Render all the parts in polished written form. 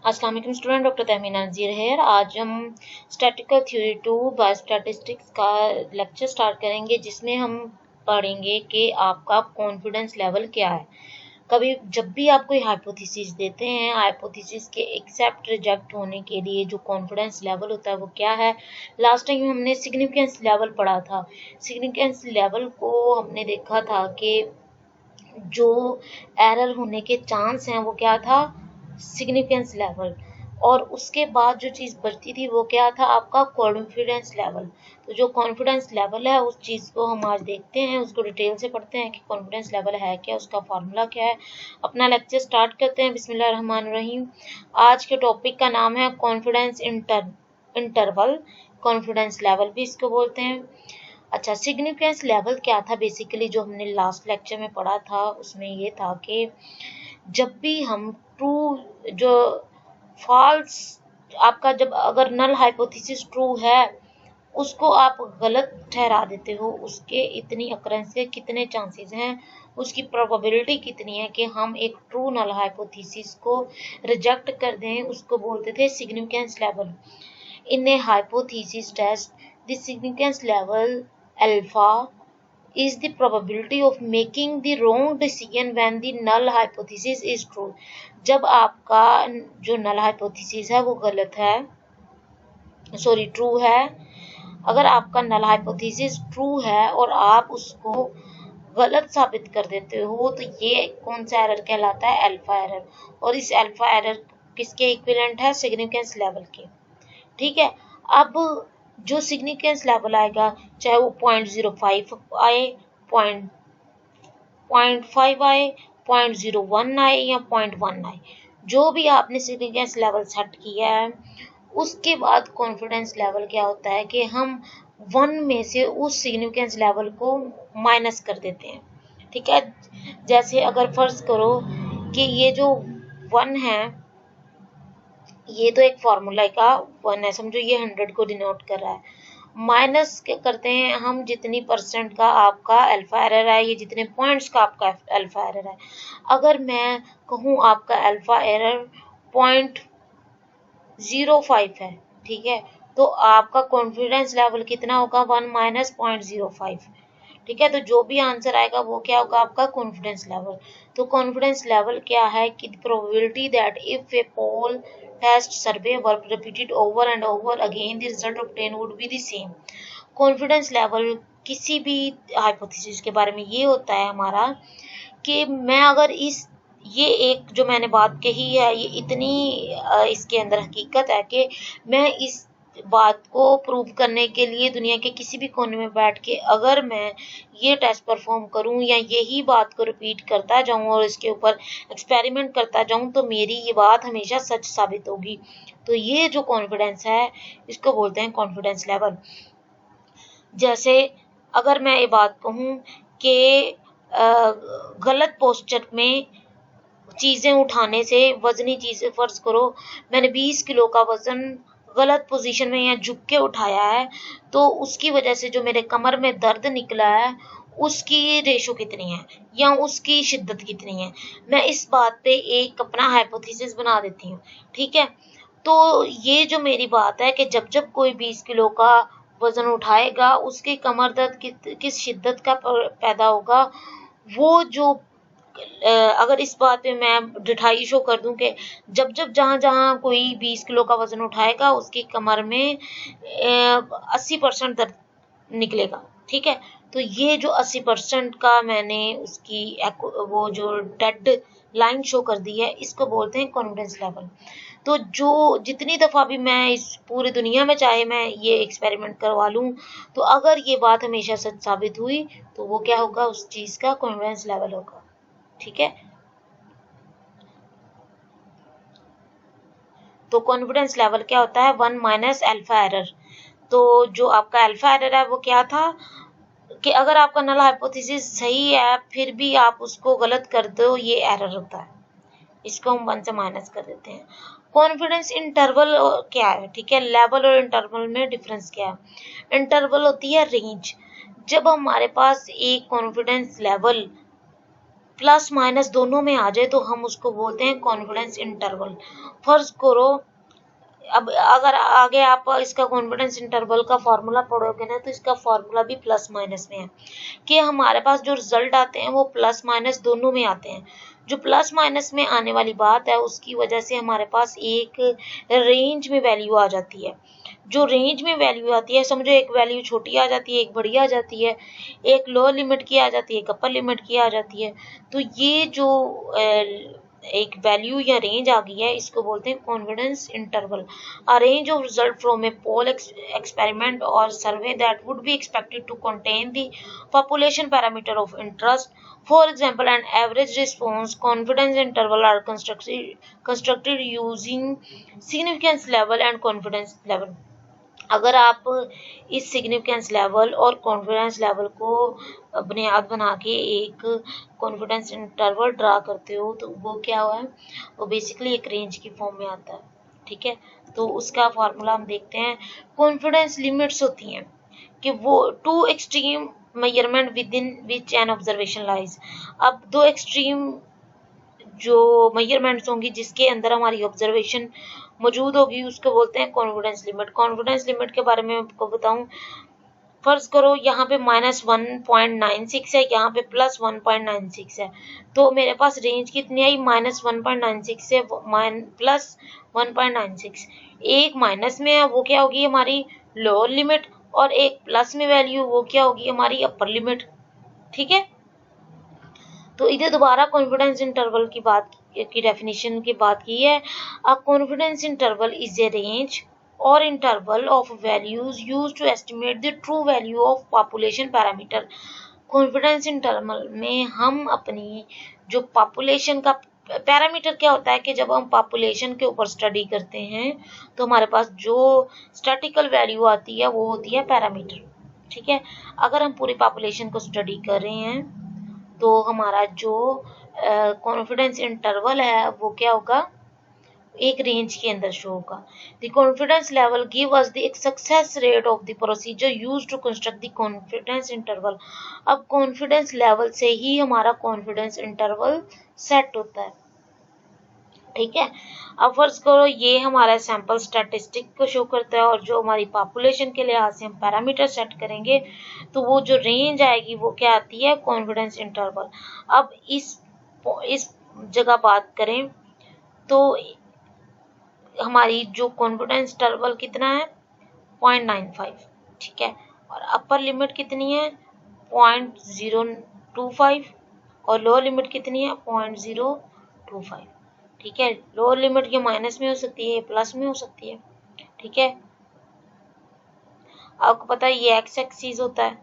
अस्सलाम वालेकुम student, doctor Tahmina नज़ीर है। आज हम स्टैटिस्टिकल थ्योरी 2 बायोस्टैटिस्टिक्स का लेक्चर स्टार्ट करेंगे, जिसमें हम पढ़ेंगे कि आपका कॉन्फिडेंस लेवल क्या है। कभी जब भी आप कोई हाइपोथेसिस देते हैं, हाइपोथेसिस के एक्सेप्ट रिजेक्ट होने के लिए जो कॉन्फिडेंस लेवल होता है वो क्या है। लास्ट टाइम हमने सिग्निफिकेंस लेवल पढ़ा था। सिग्निफिकेंस लेवल को हमने देखा था कि जो एरर होने के चांस हैं वो क्या था, सिग्निफिकेंस लेवल। और उसके बाद जो चीज़ बचती थी वो क्या था, आपका कॉन्फिडेंस लेवल। तो जो कॉन्फिडेंस लेवल है उस चीज़ को हम आज देखते हैं, उसको डिटेल से पढ़ते हैं कि कॉन्फिडेंस लेवल है क्या, उसका फार्मूला क्या है। अपना लेक्चर स्टार्ट करते हैं। बिस्मिल्लाहिर्रहमानिर्रहीम। आज के टॉपिक का नाम है कॉन्फिडेंस इंटरवल। कॉन्फिडेंस लेवल भी इसको बोलते हैं। अच्छा, सिग्निफिकेंस लेवल क्या था बेसिकली, जो हमने लास्ट लेक्चर में पढ़ा था उसमें ये था कि जब भी हम ट्रू जो फॉल्स आपका जब अगर नल हाइपोथेसिस ट्रू है उसको आप गलत ठहरा देते हो, उसके इतनी अकरेंस के कितने चांसेस हैं, उसकी प्रोबेबिलिटी कितनी है कि हम एक ट्रू नल हाइपोथेसिस को रिजेक्ट कर दें, उसको बोलते थे significance level. In a hypothesis test the significance level alpha is the probability of making the wrong decision when the null hypothesis is true। जब आपका जो null hypothesis है वो गलत है, सॉरी ट्रू है। अगर आपका null hypothesis ट्रू है और आप उसको गलत साबित कर देते हो तो ये कौन सा एरर कहलाता है, अल्फा एरर। और इस अल्फा एरर किसके इक्विवेलेंट है, सिग्निफिकेंस लेवल के। ठीक है। अब जो सिग्निफिकेंस लेवल आएगा, चाहे वो 0.05 आए, 0.5 आए, 0.01 आए या 0.1 आए, जो भी आपने सिग्निफिकेंस लेवल सेट किया है, उसके बाद कॉन्फिडेंस लेवल क्या होता है कि हम 1 में से उस सिग्निफिकेंस लेवल को माइनस कर देते हैं। ठीक है। जैसे अगर फर्ज करो कि ये जो 1 है, ये तो एक फार्मूला का 1 है, समझो ये 100 को डिनोट कर रहा है। माइनस क्या करते हैं हम, जितनी परसेंट का आपका अल्फा एरर है, ये जितने पॉइंट्स का आपका अल्फा एरर है। अगर मैं कहूँ आपका अल्फा एरर 0.05 है, ठीक है, तो आपका कॉन्फिडेंस लेवल कितना होगा, 1 माइनस 0.05। ठीक है। तो जो भी आंसर आएगा वो क्या होगा, आपका कॉन्फिडेंस लेवल। तो कॉन्फिडेंस लेवल क्या है कि probability that if a poll test survey work repeated over and over again the result obtain would be the same. Confidence level किसी भी हाइपोथेसिस के बारे में ये होता है हमारा कि मैं अगर ये एक जो मैंने बात कही है, ये इतनी इसके अंदर हकीकत है कि मैं इस बात को प्रूव करने के लिए दुनिया के किसी भी कोने में बैठ के अगर मैं ये टेस्ट परफॉर्म करूं या यही बात को रिपीट करता जाऊं और इसके ऊपर एक्सपेरिमेंट करता जाऊं तो मेरी ये बात हमेशा सच साबित होगी। तो ये जो कॉन्फिडेंस है इसको बोलते हैं कॉन्फिडेंस लेवल। जैसे अगर मैं ये बात कहूं कि गलत पोस्चर में चीज़ें उठाने से, वजनी चीज़ें, फर्ज करो मैंने 20 किलो का वजन गलत पोजीशन में या झुक के उठाया है, तो उसकी वजह से जो मेरे कमर में दर्द निकला है उसकी रेशो कितनी है या उसकी शिद्दत कितनी है, मैं इस बात पे एक अपना हाइपोथेसिस बना देती हूँ। ठीक है। तो ये जो मेरी बात है कि जब जब कोई 20 किलो का वजन उठाएगा उसकी कमर दर्द किस शिद्दत का पैदा होगा, वो जो अगर इस बात पे मैं डिठाई शो कर दूं कि जब जब जहां जहां कोई 20 किलो का वजन उठाएगा उसकी कमर में 80% दर्द निकलेगा। ठीक है। तो ये जो 80% का मैंने उसकी वो जो डेड लाइन शो कर दी है, इसको बोलते हैं कॉन्फिडेंस लेवल। तो जो जितनी दफ़ा भी मैं इस पूरी दुनिया में चाहे मैं ये एक्सपेरिमेंट करवा लूँ, तो अगर ये बात हमेशा सच साबित हुई तो वो क्या होगा, उस चीज़ का कॉन्फिडेंस लेवल होगा। ठीक है। तो कॉन्फिडेंस लेवल क्या होता है, 1 माइनस अल्फा एरर। तो जो आपका अल्फा एरर है वो क्या था कि अगर आपका नल हाइपोथेसिस सही है फिर भी आप उसको गलत कर दो, ये एरर होता है, इसको हम 1 से माइनस कर देते हैं। कॉन्फिडेंस इंटरवल क्या है, ठीक है, लेवल और इंटरवल में डिफरेंस क्या है। इंटरवल होती है रेंज। जब हमारे पास एक कॉन्फिडेंस लेवल प्लस माइनस दोनों में आ जाए तो हम उसको बोलते हैं कॉन्फिडेंस इंटरवल। फर्ज करो अब अगर आगे आप इसका कॉन्फिडेंस इंटरवल का फॉर्मूला पढ़ोगे ना तो इसका फॉर्मूला भी प्लस माइनस में है कि हमारे पास जो रिजल्ट आते हैं वो प्लस माइनस दोनों में आते हैं। जो प्लस माइनस में आने वाली बात है उसकी वजह से हमारे पास एक रेंज में वैल्यू आ जाती है। जो रेंज में वैल्यू आती है, समझो एक वैल्यू छोटी आ जाती है, एक बड़ी आ जाती है, एक लोअर लिमिट की आ जाती है, एक अपर लिमिट की आ जाती है। तो ये जो एक वैल्यू या रेंज आ गई है इसको बोलते हैं confidence interval. A range of result from a poll experiment or survey that would be expected to contain the population parameter of interest. For example, an average response confidence interval are constructed using significance level and confidence level. अगर आप इस significance level और confidence level को बुनियाद बना के एक confidence interval draw करते हो तो वो क्या हुआ है, वो बेसिकली एक रेंज की फॉर्म में आता है। ठीक है, तो उसका फॉर्मूला हम देखते हैं। कॉन्फिडेंस लिमिट्स होती हैं कि वो two extreme measurement within which an observation lies. अब दो एक्सट्रीम जो मेजरमेंट्स होंगी जिसके अंदर हमारी ऑब्जर्वेशन मौजूद होगी उसको बोलते हैं कॉन्फिडेंस लिमिट। कॉन्फिडेंस लिमिट के बारे में आपको बताऊं, फर्ज करो यहाँ पे -1.96 है, यहाँ पे +1.96 है, तो मेरे पास रेंज कितनी आई, -1.96 से +1.96। एक माइनस में है वो क्या होगी हमारी लोअर लिमिट, और एक प्लस में वैल्यू वो क्या होगी हमारी अपर लिमिट। ठीक है, तो इधर दोबारा कॉन्फिडेंस इंटरवल की डेफिनेशन की बात की है। A confidence interval is a range or interval of values used to estimate the true value of population parameter. Confidence interval में हम अपनी जो पॉपुलेशन का पैरामीटर क्या होता है कि जब हम पॉपुलेशन के ऊपर स्टडी करते हैं तो हमारे पास जो स्टैटिकल वैल्यू आती है वो होती है पैरामीटर। ठीक है, अगर हम पूरी पॉपुलेशन को स्टडी कर रहे हैं तो हमारा जो कॉन्फिडेंस इंटरवल है वो क्या होगा, एक रेंज के अंदर शो होगा। The confidence level give us the success rate of the procedure used to construct the confidence interval. अब कॉन्फिडेंस लेवल से ही हमारा कॉन्फिडेंस इंटरवल सेट होता है। ठीक है, अब फर्ज करो ये हमारा सैंपल स्टैटिस्टिक को शो करता है और जो हमारी पॉपुलेशन के लिहाज से हम पैरामीटर सेट करेंगे तो वो जो रेंज आएगी वो क्या आती है, कॉन्फिडेंस इंटरवल। अब इस जगह बात करें तो हमारी जो कॉन्फिडेंस इंटरवल कितना है 0.95। ठीक है, और अपर लिमिट कितनी है 0.025 और लोअर लिमिट कितनी है 0.025। ठीक है, लोअर लिमिट ये माइनस में हो सकती है, प्लस में हो सकती है। ठीक है, आपको पता है ये एक्स एक्सिस होता है,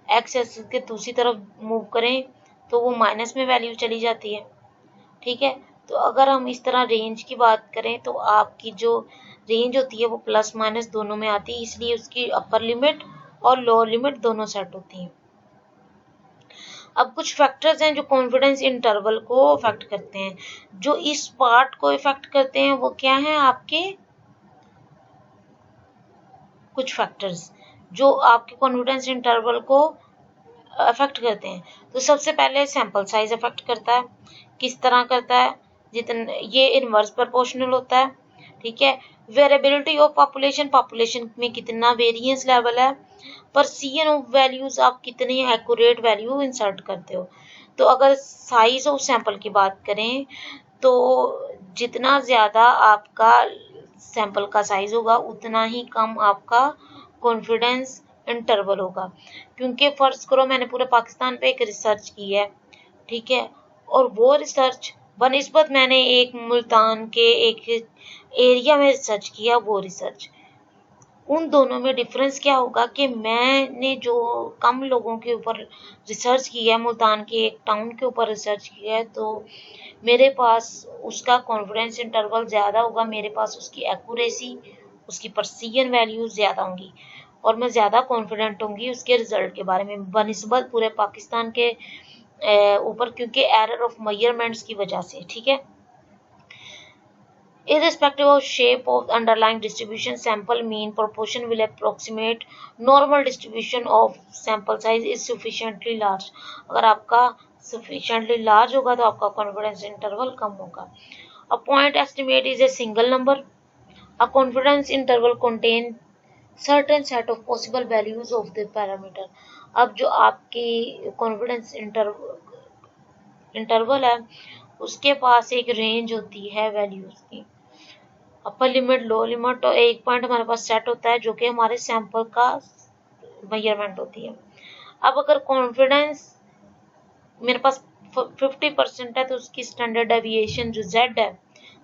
एक्स एक्सिस के दूसरी तरफ मूव करें तो वो माइनस में वैल्यू चली जाती है। ठीक है, तो अगर हम इस तरह रेंज की बात करें तो आपकी जो रेंज होती है वो प्लस माइनस दोनों में आती है, इसलिए उसकी अपर लिमिट और लोअर लिमिट दोनों सेट होती हैं। अब कुछ फैक्टर्स हैं जो कॉन्फिडेंस इंटरवल को अफेक्ट करते हैं। जो इस पार्ट को इफेक्ट करते हैं वो क्या हैं आपके, कुछ फैक्टर्स जो आपके कॉन्फिडेंस इंटरवल को अफेक्ट करते हैं। तो सबसे पहले सैंपल साइज अफेक्ट करता है। किस तरह करता है, जितना ये इनवर्स प्रोपोर्शनल होता है। ठीक है, वेरिएबिलिटी ऑफ पॉपुलेशन में कितना वेरिएंस लेवल है, परसेंट ऑफ वैल्यूज आप कितनी एक्यूरेट वैल्यू इंसर्ट करते हो। तो अगर साइज ऑफ सैंपल की बात करें तो जितना ज्यादा आपका सैंपल का साइज होगा उतना ही कम आपका कॉन्फिडेंस इंटरवल होगा। क्योंकि फर्ज करो मैंने पूरे पाकिस्तान पे एक रिसर्च की है, ठीक है, और वो रिसर्च बनिस्बत मैंने एक मुल्तान के एक एरिया में रिसर्च किया, वो रिसर्च उन दोनों में डिफरेंस क्या होगा कि मैंने जो कम लोगों के ऊपर रिसर्च किया है, मुल्तान के एक टाउन के ऊपर रिसर्च किया है, तो मेरे पास उसका कॉन्फिडेंस इंटरवल ज़्यादा होगा, मेरे पास उसकी एक्यूरेसी, उसकी प्रेसिजन वैल्यू ज़्यादा होंगी और मैं ज़्यादा कॉन्फिडेंट होंगी उसके रिजल्ट के बारे में बनिस्बत पूरे पाकिस्तान के ऊपर, क्योंकि एरर ऑफ मेजरमेंट्स की वजह से। ठीक है, irrespective of shape of the underlying distribution, sample mean proportion will approximate normal distribution of sample size is sufficiently large। अगर आपका सफिशिएंटली लार्ज होगा तो आपका कॉन्फिडेंस इंटरवल कम होगा। A point estimate is a single number. A confidence interval contain certain set of possible values of the parameter. अब जो आपकी confidence interval है उसके पास एक रेंज होती है वैल्यूज की, अपर लिमिट, लोअर लिमिट, और एक पॉइंट हमारे पास सेट होता है जो कि हमारे सैंपल का मेजरमेंट होती है। अब अगर कॉन्फिडेंस मेरे पास 50% है तो उसकी स्टैंडर्ड डेविएशन जो z है,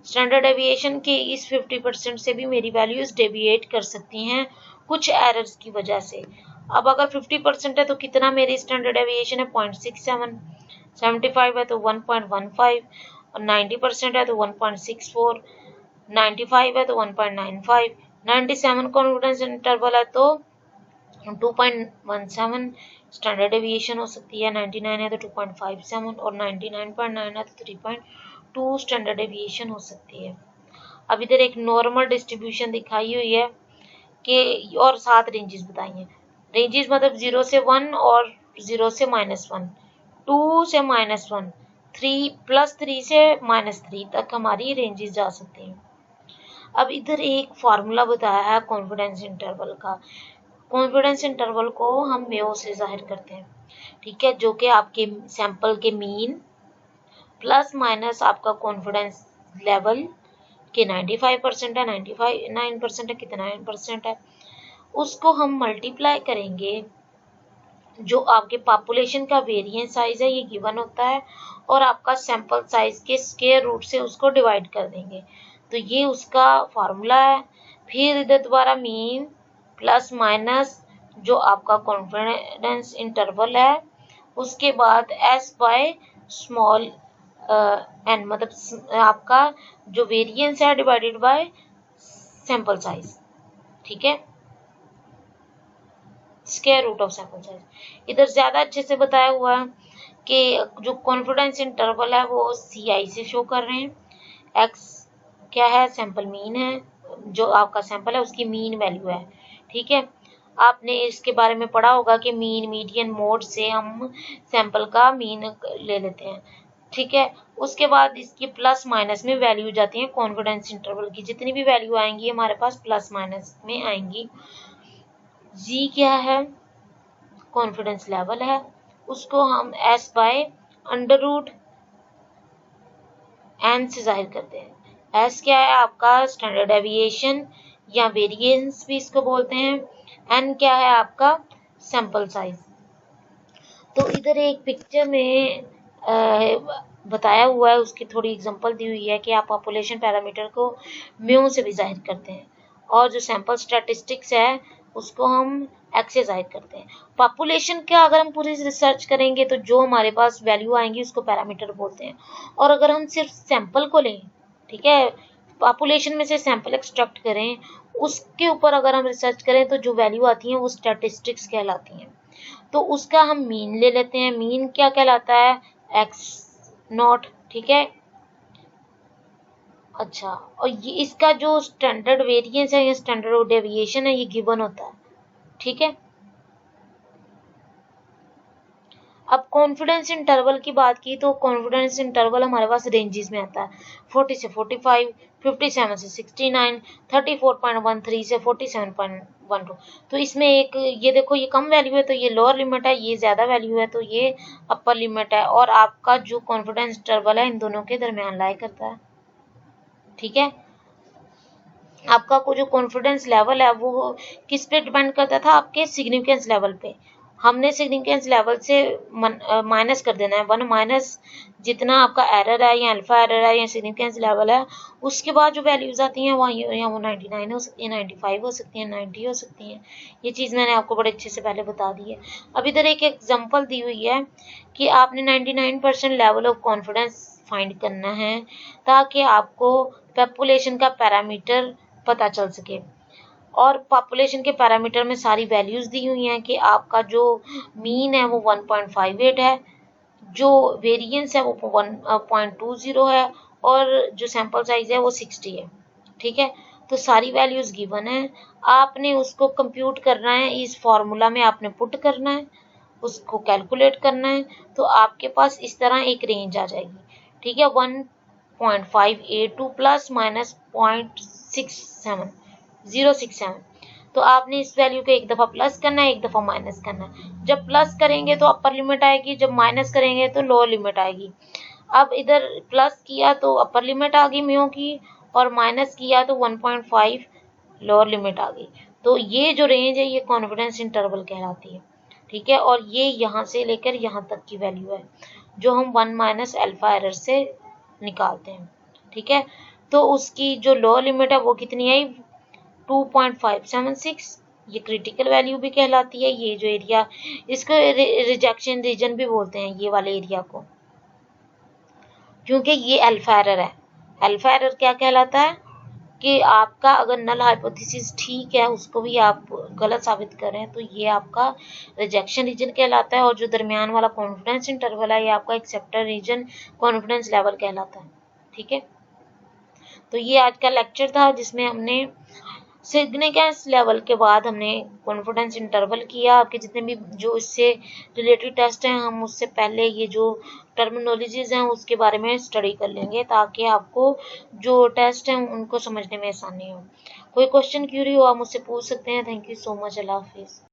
स्टैंडर्ड डेविएशन के इस 50% से भी मेरी वैल्यूज डेविएट कर सकती हैं कुछ एरर्स की वजह से। अब अगर 50% है तो कितना मेरी स्टैंडर्ड डेविएशन है 0.67, 75 है तो 1.15, और 90% है तो 1.64, 95 है तो 1.95, 97 कॉन्फिडेंस इंटरवल है तो 2.17 स्टैंडर्ड डेविएशन हो सकती है, 99 है तो 2.57 और 99.9 है तो 3.2 स्टैंडर्ड डेविएशन हो सकती है। अब इधर एक नॉर्मल डिस्ट्रीब्यूशन दिखाई हुई है कि और 7 रेंजेस बताई हैं। रेंजेस मतलब 0 से 1 और 0 से -1, 2 से -1, 3 +3 से -3 तक हमारी रेंजेस जा सकती हैं। अब इधर एक फार्मूला बताया है कॉन्फिडेंस इंटरवल का। कॉन्फिडेंस इंटरवल को हम म्यू से जाहिर करते हैं, ठीक है, जो कि आपके सैंपल के मीन प्लस माइनस आपका कॉन्फिडेंस लेवल के 95% है, 9% है, कितना 9% है, उसको हम मल्टीप्लाई करेंगे जो आपके पॉपुलेशन का वेरिएंस साइज है ये गिवन होता है, और आपका सैंपल साइज के स्क्वायर रूट से उसको डिवाइड कर देंगे, तो ये उसका फार्मूला है। फिर इधर दोबारा मीन प्लस माइनस जो आपका कॉन्फिडेंस इंटरवल है, उसके बाद s बाय स्मॉल n, मतलब आपका जो वेरिएंस है डिवाइडेड बाय सैंपल साइज, ठीक है, square root of sample size. इधर ज्यादा अच्छे से बताया हुआ है कि जो कॉन्फिडेंस इंटरवल है वो CI से शो कर रहे हैं। x क्या है, सैंपल मीन है, जो आपका सैंपल है उसकी मीन वैल्यू है, ठीक है। आपने इसके बारे में पढ़ा होगा कि मीन, मीडियन, मोड से हम सैंपल का मीन ले लेते हैं, ठीक है। उसके बाद इसकी प्लस माइनस में वैल्यू जाती है कॉन्फिडेंस इंटरवल की, जितनी भी वैल्यू आएंगी हमारे पास प्लस माइनस में आएंगी। जी क्या है, कॉन्फिडेंस लेवल है, उसको हम s by under root n से जाहिर करते हैं। s क्या है आपका स्टैंडर्ड डेविएशन या वेरिएंस भी इसको बोलते हैं, n क्या है आपका सैंपल साइज। तो इधर एक पिक्चर में बताया हुआ है, उसकी थोड़ी एग्जांपल दी हुई है कि आप पॉपुलेशन पैरामीटर को म्यू से भी जाहिर करते हैं, और जो सैंपल स्टैटिस्टिक्स है उसको हम x से जाहिर करते हैं। पॉपुलेशन का अगर हम पूरी रिसर्च करेंगे तो जो हमारे पास वैल्यू आएंगी उसको पैरामीटर बोलते हैं, और अगर हम सिर्फ सैंपल को लें, ठीक है, पॉपुलेशन में से सैंपल एक्सट्रैक्ट करें, उसके ऊपर अगर हम रिसर्च करें तो जो वैल्यू आती हैं वो स्टैटिस्टिक्स कहलाती हैं। तो उसका हम मीन ले लेते हैं, मीन क्या कहलाता है x0, ठीक है। अच्छा, और ये इसका जो स्टैंडर्ड वेरिएंस है या स्टैंडर्ड डेविएशन है ये गिवन होता है, ठीक है। अब कॉन्फिडेंस इंटरवल की बात की तो कॉन्फिडेंस इंटरवल हमारे पास रेंजेस में आता है, 40 से 45, 57 से 69, 34.13 से 47.12। तो इसमें एक ये देखो ये कम वैल्यू है तो ये लोअर लिमिट है, ये ज्यादा वैल्यू है तो ये अपर लिमिट है, और आपका जो कॉन्फिडेंस इंटरवल है इन दोनों के दरमियान लाई करता है, ठीक है। आपका को जो कॉन्फिडेंस लेवल है वो किस पे डिपेंड करता था, आपके सिग्निफिकेंस लेवल पे। हमने सिग्निफिकेंस लेवल से माइनस कर देना है 1 माइनस जितना आपका एरर है या अल्फा एरर है या सिग्निफिकेंस लेवल है, उसके बाद जो वैल्यूज आती हैं वहाँ या वो 99 हो सकती है, 95 हो सकती है, 90 हो सकती हैं। ये चीज़ मैंने आपको बड़े अच्छे से पहले बता दी है। अब इधर एक एग्जाम्पल दी हुई है कि आपने 99% लेवल ऑफ कॉन्फिडेंस फाइंड करना है ताकि आपको पॉपुलेशन का पैरामीटर पता चल सके, और पॉपुलेशन के पैरामीटर में सारी वैल्यूज दी हुई हैं कि आपका जो मीन है वो 1.58 है, जो वेरिएंस है वो 1.20 है, और जो सैंपल साइज है वो 60 है, ठीक है। तो सारी वैल्यूज गिवन है, आपने उसको कंप्यूट करना है, इस फॉर्मूला में आपने पुट करना है, उसको कैलकुलेट करना है, तो आपके पास इस तरह एक रेंज आ जाएगी, ठीक है, 1.582 प्लस माइनस 0.67 तो आपने इस वैल्यू को एक दफा प्लस करना है, एक दफा माइनस करना है। जब प्लस करेंगे तो अपर लिमिट आएगी, जब माइनस करेंगे तो लोअर लिमिट आएगी। अब इधर प्लस किया तो अपर लिमिट आ गई म्यू की, और माइनस किया तो 1.5 लोअर लिमिट आ गई। तो ये जो रेंज है ये कॉन्फिडेंस इंटरवल कहलाती है, ठीक है। और ये यहाँ से लेकर यहाँ तक की वैल्यू है जो हम 1 माइनस अल्फा एरर से निकालते हैं, ठीक है। तो उसकी जो लोअर लिमिट है वो कितनी आई, 2.576, ये क्रिटिकल वैल्यू भी कहलाती है। ये जो एरिया, इसको रिजेक्शन रीजन भी बोलते हैं ये वाले एरिया को, क्योंकि ये अल्फा एरर है। अल्फा एरर क्या कहलाता है कि आपका अगर नल हाइपोथेसिस ठीक है उसको भी आप गलत साबित करें तो ये आपका रिजेक्शन रीजन कहलाता है, और जो दरमियान वाला कॉन्फिडेंस इंटरवल है ये आपका एक्सेप्टर रीजन कॉन्फिडेंस लेवल कहलाता है, ठीक है। तो ये आज का लेक्चर था जिसमें हमने सिग्निफिकेंस लेवल के बाद हमने कॉन्फिडेंस इंटरवल किया। आपके जितने भी जो इससे रिलेटेड टेस्ट हैं हम उससे पहले ये जो टर्मिनोलॉजीज हैं उसके बारे में स्टडी कर लेंगे, ताकि आपको जो टेस्ट हैं उनको समझने में आसानी हो। कोई क्वेश्चन क्यूरी हो आप मुझसे पूछ सकते हैं। Thank you so much. अल्लाह हाफिज़।